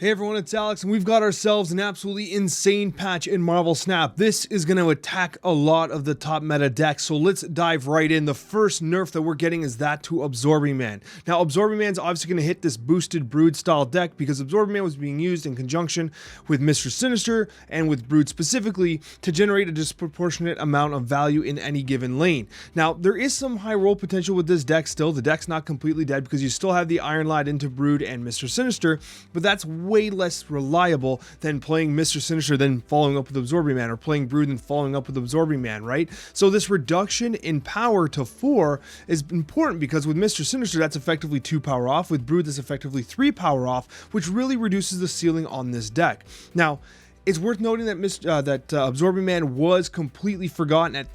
Hey everyone, it's Alex, and we've got ourselves an absolutely insane patch in Marvel Snap. This is going to attack a lot of the top meta decks, so let's dive right in. The first nerf that we're getting is that to Absorbing Man. Now, Absorbing Man's obviously going to hit this boosted Brood style deck because Absorbing Man was being used in conjunction with Mr. Sinister and with Brood specifically to generate a disproportionate amount of value in any given lane. Now, there is some high roll potential with this deck still. The deck's not completely dead because you still have the Iron Lad into Brood and Mr. Sinister, but that's way less reliable than playing Mr. Sinister then following up with Absorbing Man, or playing Brood and following up with Absorbing Man, right? So this reduction in power to 4 is important because with Mr. Sinister that's effectively 2 power off, with Brood that's effectively 3 power off, which really reduces the ceiling on this deck. Now, it's worth noting that Absorbing Man was completely forgotten at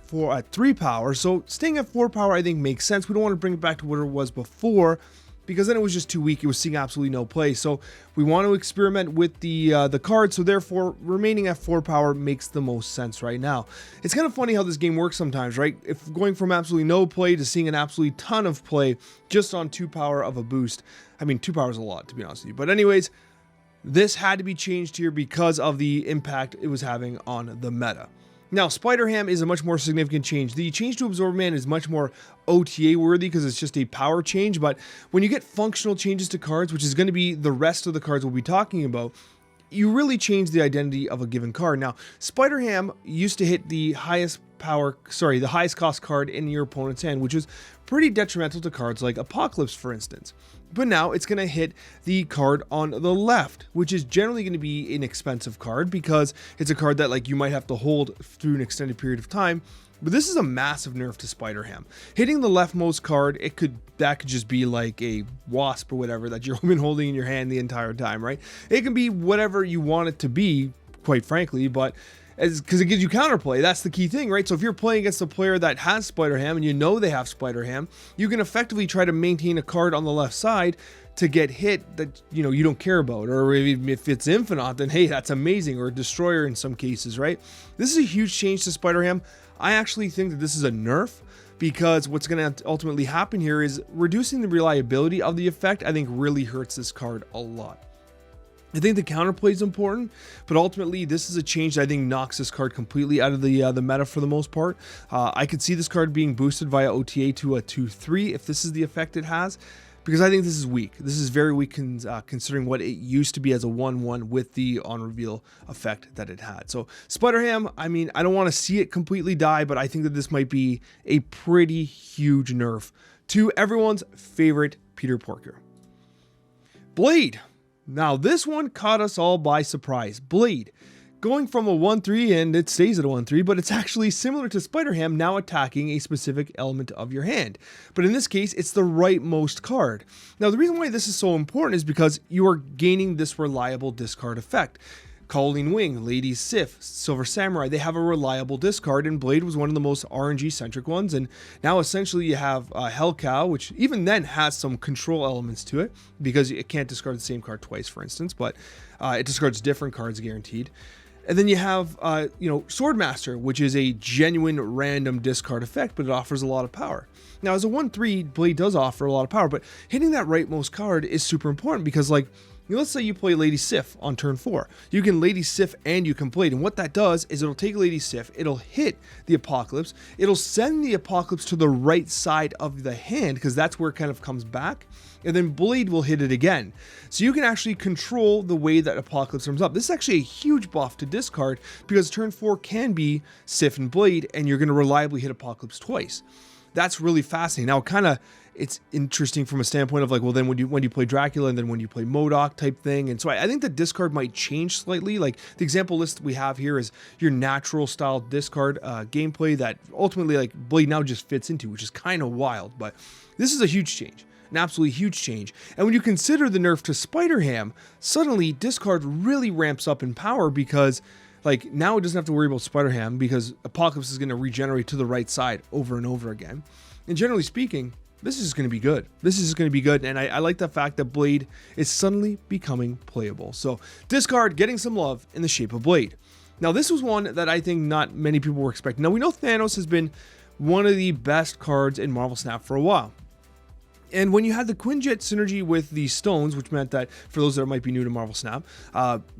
3 power, so staying at 4 power I think makes sense. We don't want to bring it back to what it was before, because then it was just too weak. It was seeing absolutely no play. So we want to experiment with the card, so therefore remaining at 4 power makes the most sense right now. It's kind of funny how this game works sometimes, right? If going from absolutely no play to seeing an absolutely ton of play just on 2 power of a boost. I mean, 2 power is a lot, to be honest with you. But anyways, this had to be changed here because of the impact it was having on the meta. Now, Spider-Ham is a much more significant change. The change to Absorb Man is much more OTA worthy because it's just a power change, but when you get functional changes to cards, which is going to be the rest of the cards we'll be talking about, you really change the identity of a given card. Now, Spider-Ham used to hit the highest cost card in your opponent's hand, which is pretty detrimental to cards like Apocalypse, for instance. But now it's going to hit the card on the left, which is generally going to be an expensive card because it's a card that like you might have to hold through an extended period of time. But this is a massive nerf to Spider-Ham. Hitting the leftmost card, that could just be like a wasp or whatever that you've been holding in your hand the entire time, right? It can be whatever you want it to be, quite frankly, but because it gives you counterplay. That's the key thing, right? So if you're playing against a player that has Spider-Ham and you know they have Spider-Ham, you can effectively try to maintain a card on the left side to get hit that you don't care about, or if it's Infinite, then hey, that's amazing, or a Destroyer in some cases, right? This is a huge change to Spider-Ham. I actually think that this is a nerf because what's going to ultimately happen here is reducing the reliability of the effect. I think really hurts this card a lot. I think the counterplay is important, but ultimately this is a change that I think knocks this card completely out of the meta for the most part. I could see this card being boosted via OTA to a 2/3 if this is the effect it has, because I think this is weak. This is very weak considering what it used to be as a 1/1 with the on reveal effect that it had. So Spider-Ham, I mean, I don't want to see it completely die, but I think that this might be a pretty huge nerf to everyone's favorite Peter Porker. Blade. Now this one caught us all by surprise. Blade, going from a 1/3, and it stays at a 1/3, but it's actually similar to Spider-Ham, now attacking a specific element of your hand. But in this case, it's the rightmost card. Now the reason why this is so important is because you are gaining this reliable discard effect. Colleen Wing, Lady Sif, Silver Samurai, they have a reliable discard, and Blade was one of the most RNG-centric ones, and now essentially you have Hell Cow, which even then has some control elements to it, because it can't discard the same card twice, for instance, but it discards different cards guaranteed. And then you have, Swordmaster, which is a genuine random discard effect, but it offers a lot of power. Now, as a 1/3, Blade does offer a lot of power, but hitting that rightmost card is super important because, let's say you play Lady Sif on turn 4. You can Lady Sif and you can Blade, and what that does is it'll take Lady Sif, it'll hit the Apocalypse, it'll send the Apocalypse to the right side of the hand because that's where it kind of comes back, and then Blade will hit it again. So you can actually control the way that Apocalypse comes up. This is actually a huge buff to discard because turn 4 can be Sif and Blade, and you're going to reliably hit Apocalypse twice. That's really fascinating. Now, it's interesting from a standpoint of well, then when you play Dracula and then when you play MODOK type thing. And so I think the discard might change slightly. Like the example list we have here is your natural style discard gameplay that ultimately Blade now just fits into, which is kind of wild. But this is a huge change, an absolutely huge change. And when you consider the nerf to Spider-Ham, suddenly discard really ramps up in power because now it doesn't have to worry about Spider-Ham because Apocalypse is going to regenerate to the right side over and over again. And generally speaking, this is going to be good. This is going to be good, and I like the fact that Blade is suddenly becoming playable. So discard getting some love in the shape of Blade. Now this was one that I think not many people were expecting. Now we know Thanos has been one of the best cards in Marvel Snap for a while. And when you had the Quinjet synergy with the stones, which meant that for those that might be new to Marvel Snap,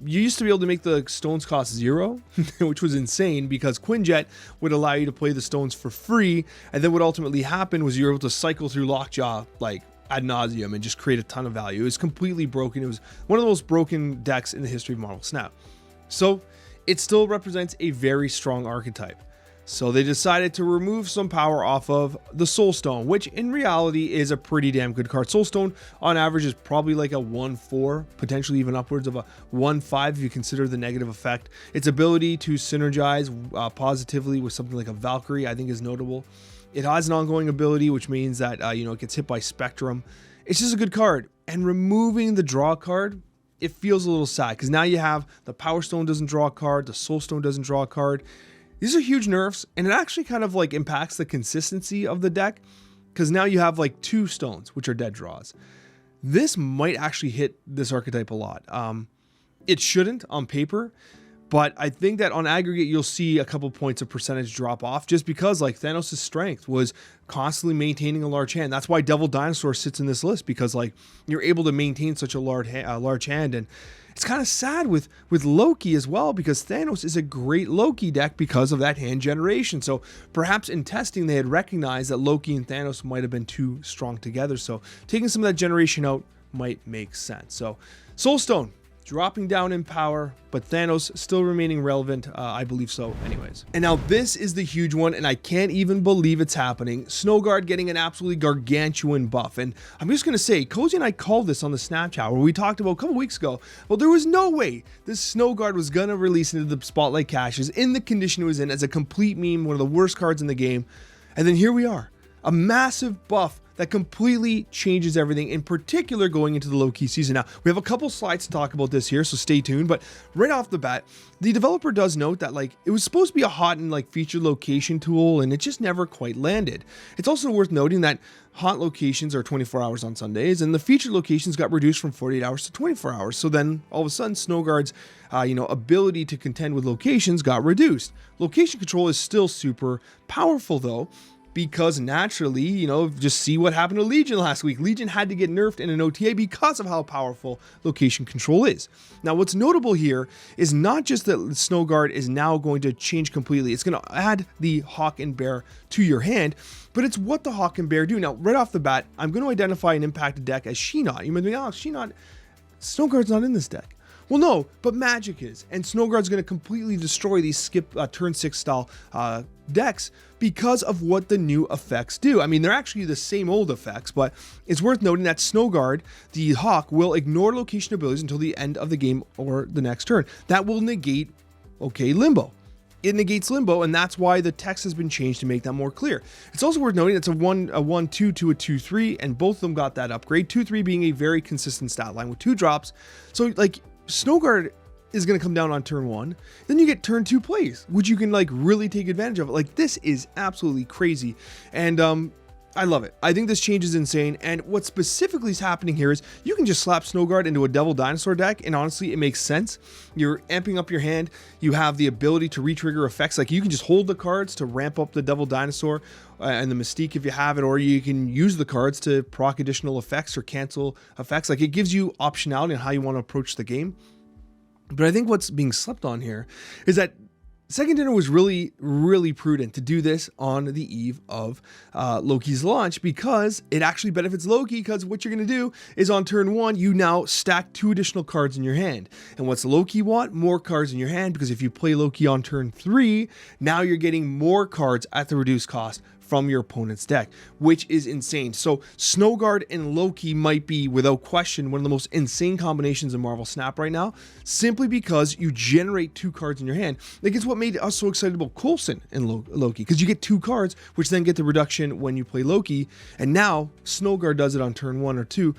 you used to be able to make the stones cost 0, which was insane because Quinjet would allow you to play the stones for free. And then what ultimately happened was you were able to cycle through Lockjaw like ad nauseum and just create a ton of value. It was completely broken. It was one of the most broken decks in the history of Marvel Snap. So it still represents a very strong archetype. So they decided to remove some power off of the Soul Stone, which in reality is a pretty damn good card. Soul Stone on average is probably like a 1-4, potentially even upwards of a 1-5 if you consider the negative effect. Its ability to synergize positively with something like a Valkyrie, I think, is notable. It has an ongoing ability, which means that it gets hit by Spectrum. It's just a good card. And removing the draw card, it feels a little sad because now you have the Power Stone doesn't draw a card, the Soul Stone doesn't draw a card. These are huge nerfs, and it actually kind of like impacts the consistency of the deck because now you have like 2 stones, which are dead draws. This might actually hit this archetype a lot. It shouldn't on paper, but I think that on aggregate, you'll see a couple points of percentage drop off just because like Thanos' strength was constantly maintaining a large hand. That's why Devil Dinosaur sits in this list because like you're able to maintain such a large hand. And it's kind of sad with Loki as well because Thanos is a great Loki deck because of that hand generation. So perhaps in testing, they had recognized that Loki and Thanos might have been too strong together. So taking some of that generation out might make sense. So Soul Stone dropping down in power, but Thanos still remaining relevant. I believe so anyways. And now this is the huge one, and I can't even believe it's happening. Snowguard getting an absolutely gargantuan buff. And I'm just going to say, Coccia and I called this on the Snapchat where we talked about a couple weeks ago. Well, there was no way this Snowguard was going to release into the Spotlight caches in the condition it was in as a complete meme, one of the worst cards in the game. And then here we are, a massive buff that completely changes everything, in particular going into the low-key season. Now, we have a couple slides to talk about this here, so stay tuned. But right off the bat, the developer does note that like it was supposed to be a hot and like featured location tool, and it just never quite landed. It's also worth noting that hot locations are 24 hours on Sundays, and the featured locations got reduced from 48 hours to 24 hours. So then all of a sudden, Snowguard's ability to contend with locations got reduced. Location control is still super powerful though, because naturally, just see what happened to Legion last week. Legion had to get nerfed in an OTA because of how powerful location control is. Now, what's notable here is not just that Snowguard is now going to change completely. It's going to add the Hawk and Bear to your hand, but it's what the Hawk and Bear do. Now, right off the bat, I'm going to identify an impacted deck as She-Not. You might be like, She-Not, Snowguard's not in this deck. Well, no, but Magic is, and Snowguard's going to completely destroy these turn 6 style decks because of what the new effects do. I mean, they're actually the same old effects, but it's worth noting that Snowguard, the Hawk, will ignore location abilities until the end of the game or the next turn. That will negate, Limbo. It negates Limbo, and that's why the text has been changed to make that more clear. It's also worth noting it's a 1-2 to a 2-3, and both of them got that upgrade. 2-3 being a very consistent stat line with 2 drops. So, Snowguard is going to come down on turn 1. Then you get turn 2 plays, which you can really take advantage of. This is absolutely crazy. And I love it. I think this change is insane. And what specifically is happening here is you can just slap Snowguard into a Devil Dinosaur deck. And honestly, it makes sense. You're amping up your hand. You have the ability to retrigger effects. You can just hold the cards to ramp up the Devil Dinosaur and the Mystique if you have it, or you can use the cards to proc additional effects or cancel effects. It gives you optionality on how you want to approach the game. But I think what's being slept on here is that Second Dinner was really, really prudent to do this on the eve of Loki's launch because it actually benefits Loki, because what you're going to do is on turn 1, you now stack 2 additional cards in your hand. And what's Loki want? More cards in your hand, because if you play Loki on turn 3, now you're getting more cards at the reduced cost from your opponent's deck, which is insane. So Snowguard and Loki might be, without question, one of the most insane combinations in Marvel Snap right now, simply because you generate 2 cards in your hand. It's what made us so excited about Coulson and Loki, because you get 2 cards, which then get the reduction when you play Loki, and now Snowguard does it on turn 1 or 2.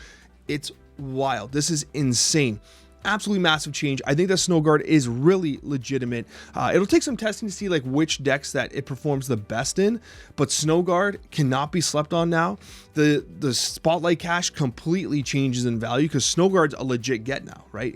It's wild. This is insane. Absolutely massive change. I think that Snowguard is really legitimate. It'll take some testing to see which decks that it performs the best in, but Snowguard cannot be slept on now. The Spotlight cache completely changes in value because Snowguard's a legit get now, right?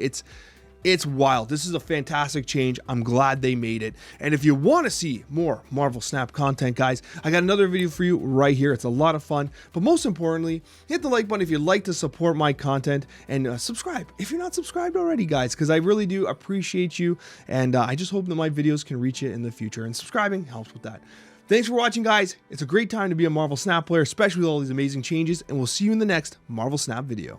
It's wild. This is a fantastic change. I'm glad they made it. And if you want to see more Marvel Snap content, guys, I got another video for you right here. It's a lot of fun. But most importantly, hit the like button if you'd like to support my content, and subscribe if you're not subscribed already, guys, because I really do appreciate you. And I just hope that my videos can reach you in the future. And subscribing helps with that. Thanks for watching, guys. It's a great time to be a Marvel Snap player, especially with all these amazing changes. And we'll see you in the next Marvel Snap video.